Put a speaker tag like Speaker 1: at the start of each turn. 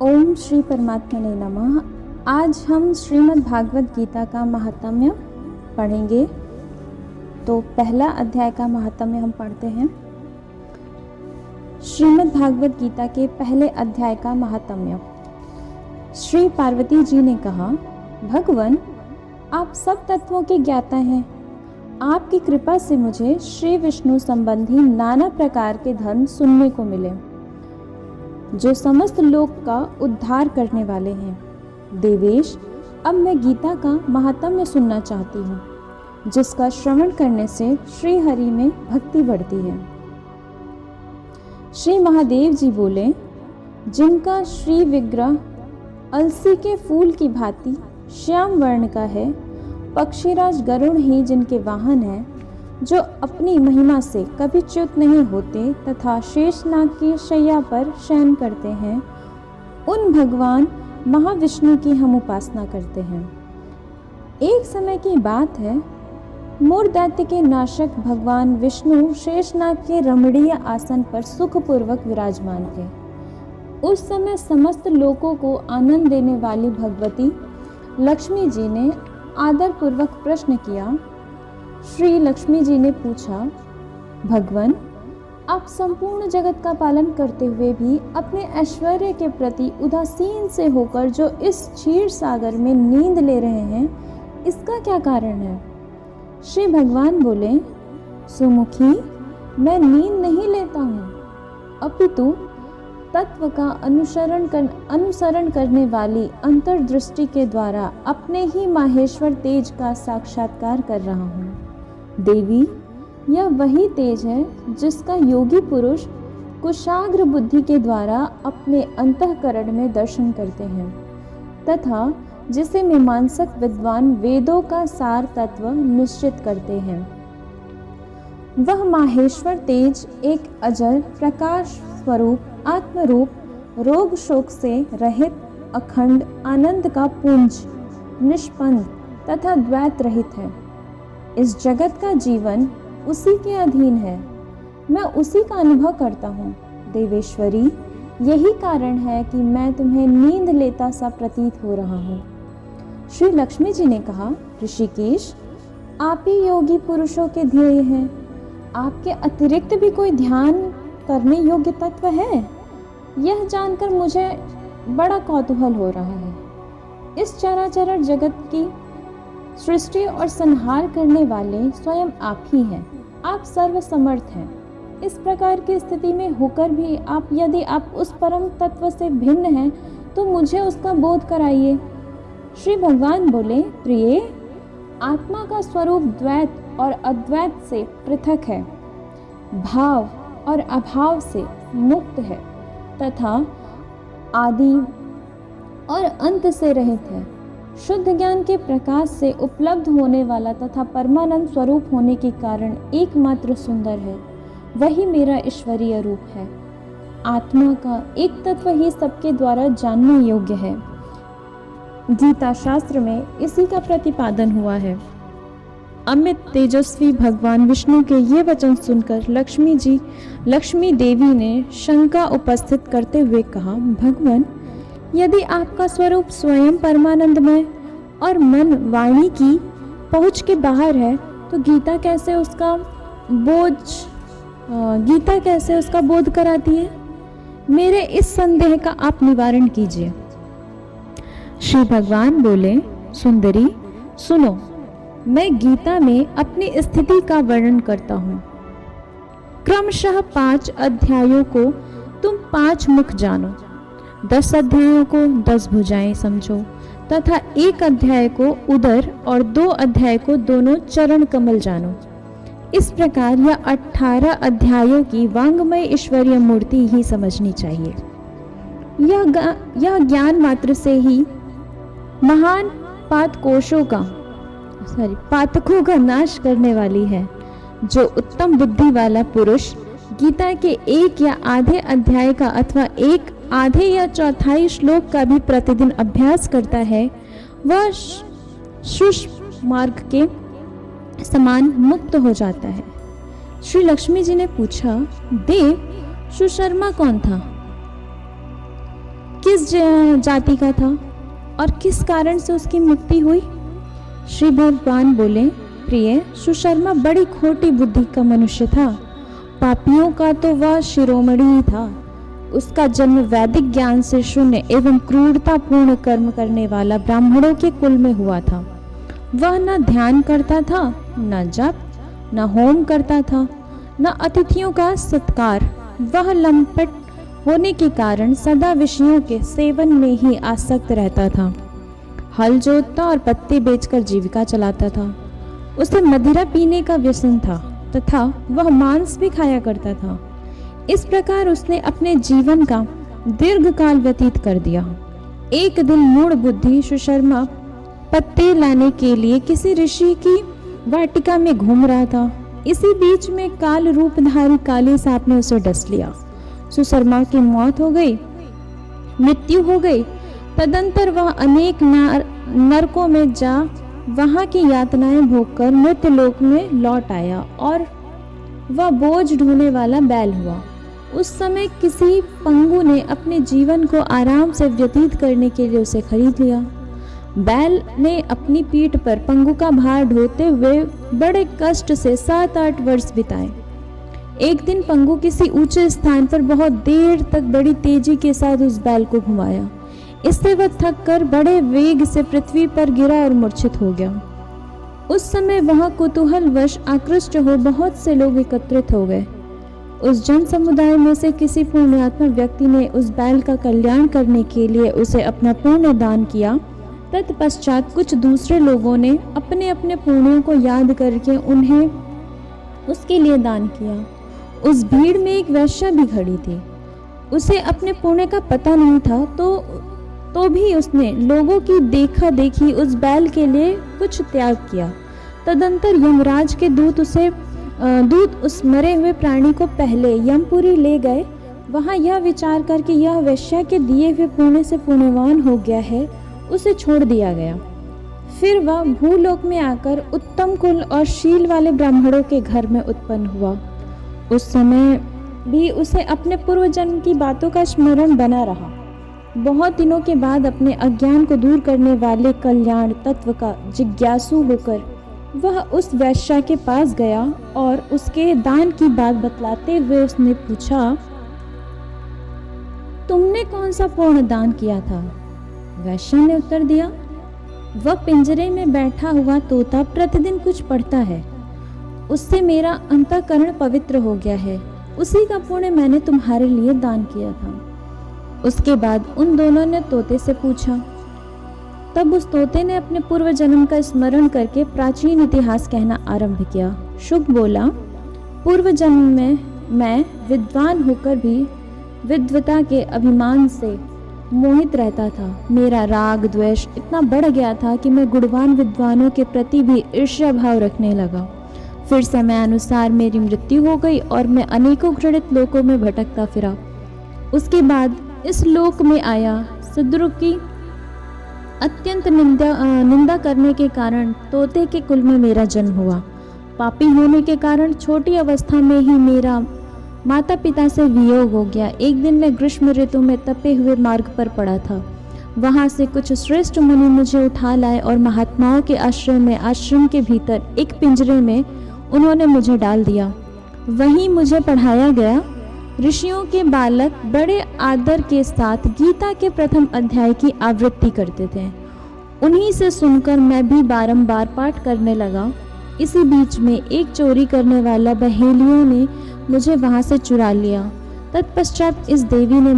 Speaker 1: ओम श्री परमात्मने नमः। आज हम श्रीमद् भागवत गीता का महात्म्य पढ़ेंगे। तो पहला अध्याय का महात्म्य हम पढ़ते हैं। श्रीमद् भागवत गीता के पहले अध्याय का महात्म्य। श्री पार्वती जी ने कहा, भगवान आप सब तत्वों के ज्ञाता हैं। आपकी कृपा से मुझे श्री विष्णु संबंधी नाना प्रकार के धर्म सुनने को मिले जो समस्त लोक का उद्धार करने वाले हैं। देवेश, अब मैं गीता का महात्म्य सुनना चाहती हूँ, जिसका श्रवण करने से श्री हरि में भक्ति बढ़ती है। श्री महादेव जी बोले, जिनका श्री विग्रह अलसी के फूल की भांति श्याम वर्ण का है, पक्षीराज गरुड़ ही जिनके वाहन हैं, जो अपनी महिमा से कभी च्युत नहीं होते तथा शेषनाग की शैया पर शयन करते हैं, उन भगवान महाविष्णु की हम उपासना करते हैं। एक समय की बात है, मूर दैत्य के नाशक भगवान विष्णु शेषनाग के रमणीय आसन पर सुखपूर्वक विराजमान थे। उस समय समस्त लोकों को आनंद देने वाली भगवती लक्ष्मी जी ने आदरपूर्वक प्रश्न किया। श्री लक्ष्मी जी ने पूछा, भगवान आप संपूर्ण जगत का पालन करते हुए भी अपने ऐश्वर्य के प्रति उदासीन से होकर जो इस क्षीर सागर में नींद ले रहे हैं, इसका क्या कारण है? श्री भगवान बोले, सुमुखी, मैं नींद नहीं लेता हूँ, अपितु तत्व का अनुसरण करने वाली अंतर्दृष्टि के द्वारा अपने ही माहेश्वर तेज का साक्षात्कार कर रहा हूँ। देवी, यह वही तेज है जिसका योगी पुरुष कुशाग्र बुद्धि के द्वारा अपने अंतःकरण में दर्शन करते हैं तथा जिसे मीमांसक विद्वान वेदों का सार तत्व निश्चित करते हैं। वह माहेश्वर तेज एक अजर प्रकाश स्वरूप आत्मरूप रोग शोक से रहित अखंड आनंद का पुंज निष्पन्न तथा द्वैत रहित है। इस जगत का जीवन उसी के अधीन है, मैं उसी का अनुभव करता हूँ। देवेश्वरी, यही कारण है कि मैं तुम्हें नींद लेता सा प्रतीत हो रहा हूँ। श्री लक्ष्मी जी ने कहा, ऋषिकेश, आप ही योगी पुरुषों के ध्येय हैं। आपके अतिरिक्त भी कोई ध्यान करने योग्य तत्व है? यह जानकर मुझे बड़ा कौतूहल हो रहा है। इस चराचर जगत की सृष्टि और संहार करने वाले स्वयं आप ही हैं। आप सर्वसमर्थ हैं। इस प्रकार की स्थिति में होकर भी यदि आप उस परम तत्व से भिन्न हैं, तो मुझे उसका बोध कराइए। श्री भगवान बोले, प्रिय, आत्मा का स्वरूप द्वैत और अद्वैत से पृथक है, भाव और अभाव से मुक्त है तथा आदि और अंत से रहित है। शुद्ध ज्ञान के प्रकाश से उपलब्ध होने वाला तथा परमानंद स्वरूप होने के कारण एकमात्र सुंदर है। वही मेरा ईश्वरीय रूप है। आत्मा का एक तत्व ही सबके द्वारा जानने योग्य है। गीता शास्त्र में इसी का प्रतिपादन हुआ है। अमित तेजस्वी भगवान विष्णु के ये वचन सुनकर लक्ष्मी देवी ने शंका उपस्थित करते हुए कहा, भगवान, यदि आपका स्वरूप स्वयं परमानंदमय और मन वाणी की पहुँच के बाहर है, तो गीता कैसे उसका बोध कराती है? मेरे इस संदेह का आप निवारण कीजिए। श्री भगवान बोले, सुंदरी, सुनो, मैं गीता में अपनी स्थिति का वर्णन करता हूँ। क्रमशः 5 अध्यायों को तुम 5 मुख जानो, 10 अध्यायों को 10 भुजाएं समझो तथा 1 अध्याय को उदर और 2 अध्याय को दोनों चरण कमल जानो। इस प्रकार यह 18 अध्यायों की वांग्मय ईश्वरीय मूर्ति ही समझनी चाहिए। यह ज्ञान मात्र से ही महान पातकों का नाश करने वाली है। जो उत्तम बुद्धि वाला पुरुष गीता के 1 या आधे अध्याय का अथवा 1 आधे या चौथाई श्लोक का भी प्रतिदिन अभ्यास करता है, वह शुष्क मार्ग के समान मुक्त हो जाता है। श्री लक्ष्मी जी ने पूछा, देव, सुशर्मा कौन था? किस जाति का था और किस कारण से उसकी मुक्ति हुई? श्री भगवान बोले, प्रिय, सुशर्मा बड़ी खोटी बुद्धि का मनुष्य था। पापियों का तो वह शिरोमणि ही था। उसका जन्म वैदिक ज्ञान से शून्य एवं क्रूरतापूर्ण कर्म करने वाला ब्राह्मणों के कुल में हुआ था। वह न ध्यान करता था, न जप, न होम करता था, न अतिथियों का सत्कार। वह लंपट होने के कारण सदा विषयों के सेवन में ही आसक्त रहता था। हल जोतता और पत्ते बेचकर जीविका चलाता था। उसे मदिरा पीने का व्यसन था तथा वह मांस भी खाया करता था। इस प्रकार उसने अपने जीवन का दीर्घ काल व्यतीत कर दिया। एक दिन मूढ़ बुद्धि सुशर्मा पत्ते लाने के लिए किसी ऋषि की वाटिका में घूम रहा था। इसी बीच में काल रूपधारी काले सांप ने उसे डस लिया। सुशर्मा की मौत हो गई, मृत्यु हो गई। तदंतर वह अनेक नरकों में जा वहां की यातनाएं भोगकर मृत्यु लोक में लौट आया और वह बोझ ढोने वाला बैल हुआ। उस समय किसी पंगु ने अपने जीवन को आराम से व्यतीत करने के लिए उसे खरीद लिया। बैल ने अपनी पीठ पर पंगु का भार ढोते हुए बड़े कष्ट से 7-8 वर्ष बिताए। एक दिन पंगु किसी ऊंचे स्थान पर बहुत देर तक बड़ी तेजी के साथ उस बैल को घुमाया। इससे वह थक कर बड़े वेग से पृथ्वी पर गिरा और मूर्छित हो गया। उस समय वहां कुतूहलवश आकृष्ट हो बहुत से लोग एकत्रित हो गए। उस जन समुदाय में से किसी पुण्यात्मा व्यक्ति ने उस बैल का कल्याण करने के लिए उसे अपना पुण्य दान किया। तत्पश्चात कुछ दूसरे लोगों ने अपने अपने पुण्यों को याद करके उन्हें उसके लिए दान किया। उस भीड़ में एक वैश्या भी खड़ी थी। उसे अपने पुण्य का पता नहीं था तो भी उसने लोगों की देखा देखी उस बैल के लिए कुछ त्याग किया। तदंतर यमराज के दूत उस मरे हुए प्राणी को पहले यमपुरी ले गए। वहां यह विचार करके यह वैश्या के दिए हुए पुण्य से पुण्यवान हो गया है, उसे छोड़ दिया गया। फिर वह भूलोक में आकर उत्तम कुल और शील वाले ब्राह्मणों के घर में उत्पन्न हुआ। उस समय भी उसे अपने पूर्व जन्म की बातों का स्मरण बना रहा। बहुत दिनों के बाद अपने अज्ञान को दूर करने वाले कल्याण तत्व का जिज्ञासु होकर वह उस वैश्या के पास गया और उसके दान की बात बतलाते हुए उसने पूछा, तुमने कौन सा पूर्ण दान किया था? वैश्या ने उत्तर दिया, वह पिंजरे में बैठा हुआ तोता प्रतिदिन कुछ पढ़ता है, उससे मेरा अंतःकरण पवित्र हो गया है, उसी का पुण्य मैंने तुम्हारे लिए दान किया था। उसके बाद उन दोनों ने तोते से पूछा। तब उस तोते ने अपने पूर्व जन्म का स्मरण करके प्राचीन इतिहास कहना आरंभ किया। शुक बोला, पूर्व जन्म में मैं विद्वान होकर भी विद्वता के अभिमान से मोहित रहता था। मेरा राग द्वेष इतना बढ़ गया था कि मैं गुणवान विद्वानों के प्रति भी ईर्ष्या भाव रखने लगा। फिर समय अनुसार मेरी मृत्यु हो गई और मैं अनेकों घृणित लोकों में भटकता फिरा। उसके बाद इस लोक में आया। शूद्रों की अत्यंत निंदा करने के कारण तोते के कुल में मेरा जन्म हुआ। पापी होने के कारण छोटी अवस्था में ही मेरा माता पिता से वियोग हो गया। एक दिन मैं ग्रीष्म ऋतु में तपे हुए मार्ग पर पड़ा था। वहां से कुछ श्रेष्ठ मुनि मुझे उठा लाए और महात्माओं के आश्रम के भीतर एक पिंजरे में उन्होंने मुझे डाल दिया। वहीं मुझे पढ़ाया गया। ऋषियों के बालक बड़े आदर के साथ गीता के प्रथम अध्याय की आवृत्ति करते थे। उन्हीं से सुनकर मैं भी बारंबार पाठ करने लगा। इसी बीच में एक चोरी करने वाला बहेलियों ने मुझे वहां से चुरा लिया। तत्पश्चात इस देवी ने